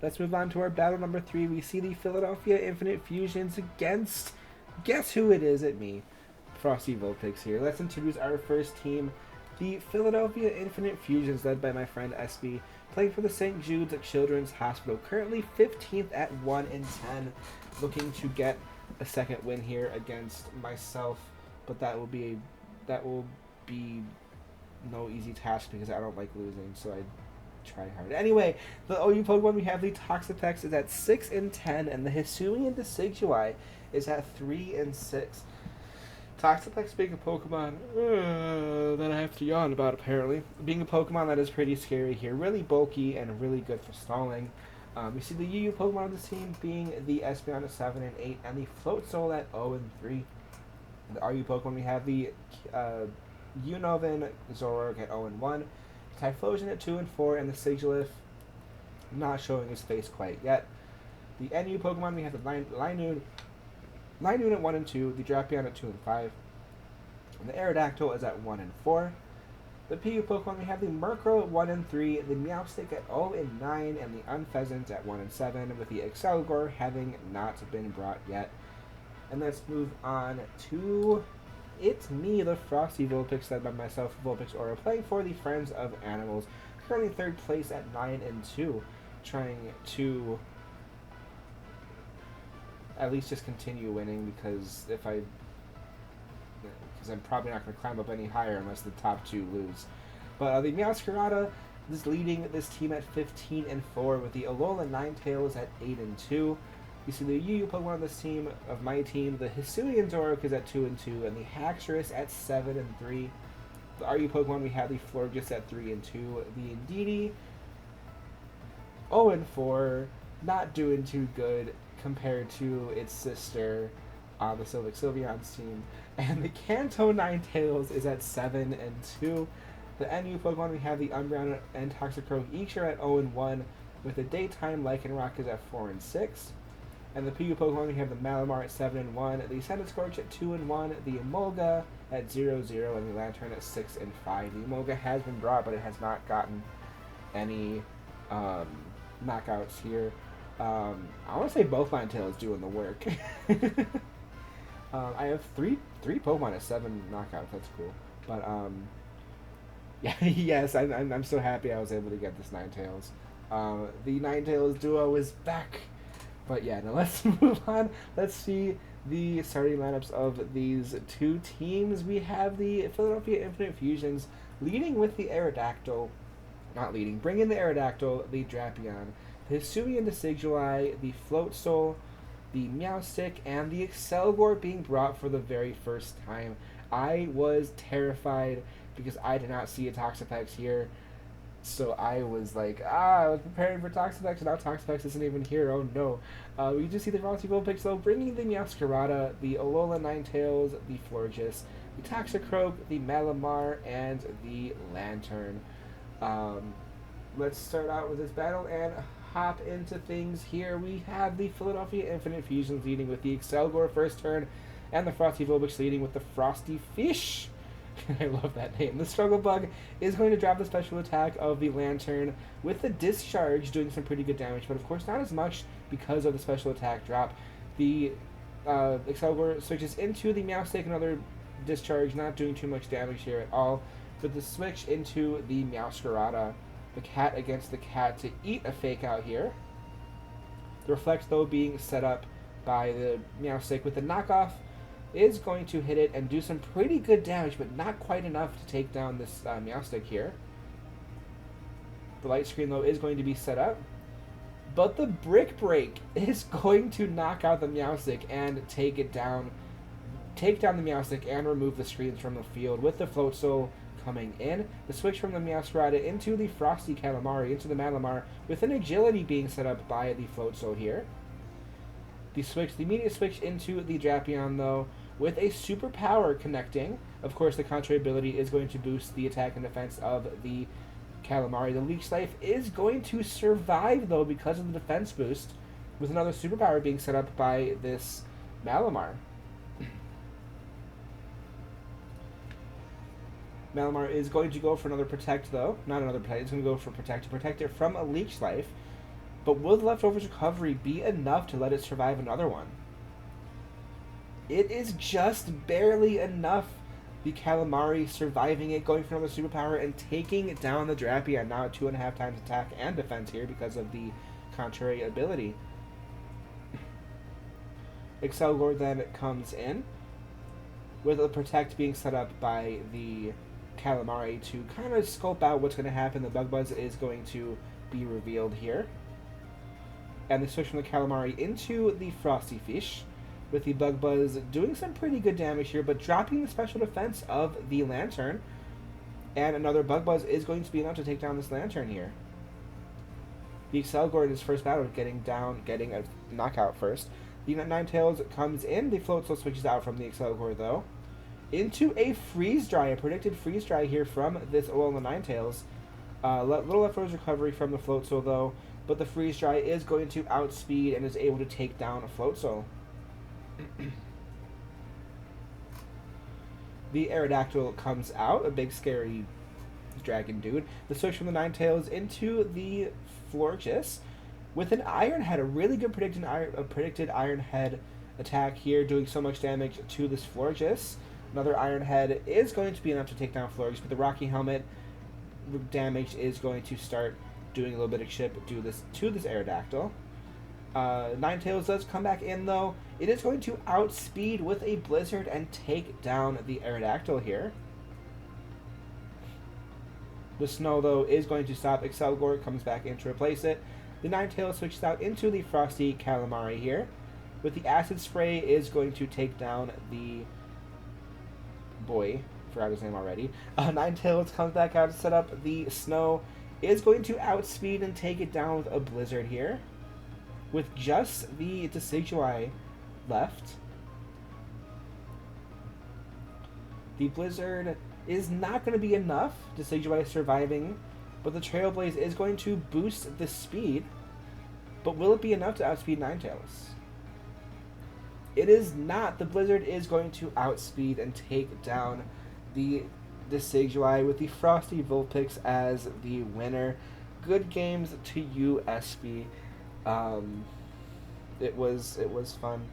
Let's move on to our battle number 3. We see the Philadelphia Infinite Fusions against, guess who it is at me, Frosty Vulpix here. Let's introduce our first team, the Philadelphia Infinite Fusions, led by my friend SB, playing for the St. Jude's Children's Hospital. Currently 15th at 1-10, looking to get a second win here against myself, but that will be no easy task because I don't like losing, so I try hard. Anyway, the OU Pokemon we have, the Toxapex, is at 6-10, and the Hisuian Decidueye is at 3-6. Toxapex being a Pokemon that I have to yawn about, apparently. Being a Pokemon that is pretty scary here. Really bulky and really good for stalling. We see the UU Pokemon on the team being the Espeon at 7-8, and the Floatzel at 0-3. The RU Pokemon we have the Unova Zoroark at 0-1. Typhlosion at 2-4, and the Sigilyph not showing his face quite yet. The NU Pokemon we have the Linoon at 1-2, the Drapion at 2-5, and the Aerodactyl is at 1-4. The PU Pokemon we have the Murkrow at 1-3, the Meowstic at 0-9, and the Unpheasant at 1-7, with the Excelgor having not been brought yet. And let's move on to it's me, the Frosty Vulpix, led by myself, Vulpix Aura, playing for the Friends of Animals. Currently third place at 9-2, trying to at least just continue winning because I'm probably not going to climb up any higher unless the top two lose. But the Meowscarada is leading this team at 15-4, with the Alola Ninetales at 8-2. You see the UU Pokemon on this team, of my team, the Hisuian Zoroark is at 2-2, and the Haxorus at 7-3. The RU Pokemon we have the Florges at 3-2, the Indeedee 0-4, not doing too good compared to its sister on the Sylveon's team, and the Kanto Ninetales is at 7-2. The NU Pokemon we have the Umbreon and Toxicroak each are at 0-1, with the Daytime Lycanroc is at 4-6. And the PU Pokemon, we have the Malamar at 7-1, the Centiskorch at 2-1, the Emolga at 0-0, and the Lantern at 6-5. The Emolga has been brought, but it has not gotten any knockouts here. I want to say both Ninetales doing the work. I have three Pokemon at 7 knockouts. That's cool. But yeah, yes, I'm so happy I was able to get this Ninetales. The Ninetales duo is back. But yeah, now let's move on. Let's see the starting lineups of these two teams. We have the Philadelphia Infinite Fusions leading with the Aerodactyl. Bringing the Aerodactyl, the Drapion, the Hisuian Decidueye, the Floatzel, the Meowstic, and the Excelgor being brought for the very first time. I was terrified because I did not see a Toxapex here. So I was like, I was preparing for Toxapex, and now Toxapex isn't even here. Oh no. We do see the Frosty Vulpix, though, bringing the Meowscarada, the Alola Ninetales, the Florges, the Toxicroak, the Malamar, and the Lantern. Let's start out with this battle and hop into things here. We have the Philadelphia Infinite Fusions leading with the Excelgor first turn, and the Frosty Vulpix leading with the Frosty Fish. I love that name. The Struggle Bug is going to drop the special attack of the Lantern with the Discharge, doing some pretty good damage, but of course not as much because of the special attack drop. The Excelgor switches into the Meowstic, another Discharge, not doing too much damage here at all. But the switch into the Meowscarada, the cat against the cat to eat a fake out here. The Reflect, though, being set up by the Meowstic with the knockoff, is going to hit it and do some pretty good damage, but not quite enough to take down this Meowstic here. The Light Screen, though, is going to be set up, but the Brick Break is going to knock out the Meowstic and take down the Meowstic and remove the screens from the field, with the Floatzel coming in. The switch from the Meowscarada into the Frosty Calamari, into the Malamar, with an Agility being set up by the Floatzel here. The immediate switch into the Drapion, though, with a superpower connecting. Of course, the Contrary ability is going to boost the attack and defense of the Calamari. The Leech Life is going to survive, though, because of the defense boost, with another superpower being set up by this Malamar. Malamar is going to go for another Protect, though. Not another Protect. It's going to go for Protect to protect it from a Leech Life. But will the Leftovers recovery be enough to let it survive another one? It is just barely enough. The Calamari surviving it, going for another superpower, and taking down the Drapion, now at 2.5 times attack and defense here because of the contrary ability. Excelgor then comes in, with a Protect being set up by the Calamari to kind of scope out what's going to happen. The Bug Buzz is going to be revealed here. And they switch from the Calamari into the Frosty Fish, with the Bug Buzz doing some pretty good damage here, but dropping the special defense of the Lantern. And another Bug Buzz is going to be enough to take down this Lantern here. The Excelgor in his first battle getting a knockout first. The Ninetales comes in, the Floatzel switches out from the Excelgor though, into a Freeze Dry, a predicted Freeze Dry here from this Alola Ninetales. Little Leftovers recovery from the Floatzel though, but the Freeze Dry is going to outspeed and is able to take down a Floatzel. The Aerodactyl comes out, a big scary dragon dude. The switch from the Ninetales into the Florges with an Iron Head, a really good predicted Iron Head attack here, doing so much damage to this Florges. Another Iron Head is going to be enough to take down Florges, but the Rocky Helmet damage is going to start doing a little bit of chip to this Aerodactyl. Ninetales does come back in though. It is going to outspeed with a Blizzard and take down the Aerodactyl here. The Snow though is going to stop. Excelgor comes back in to replace it. The Ninetales switches out into the Frosty Calamari here. With the Acid Spray is going to take down the forgot his name already. Ninetales comes back out to set up the Snow. Is going to outspeed and take it down with a Blizzard here. With just the Decidueye left. The Blizzard is not going to be enough. Decidueye surviving. But the Trailblaze is going to boost the speed. But will it be enough to outspeed Ninetales? It is not. The Blizzard is going to outspeed and take down the Decidueye with the Frosty Vulpix as the winner. Good games to you, SB. It was fun.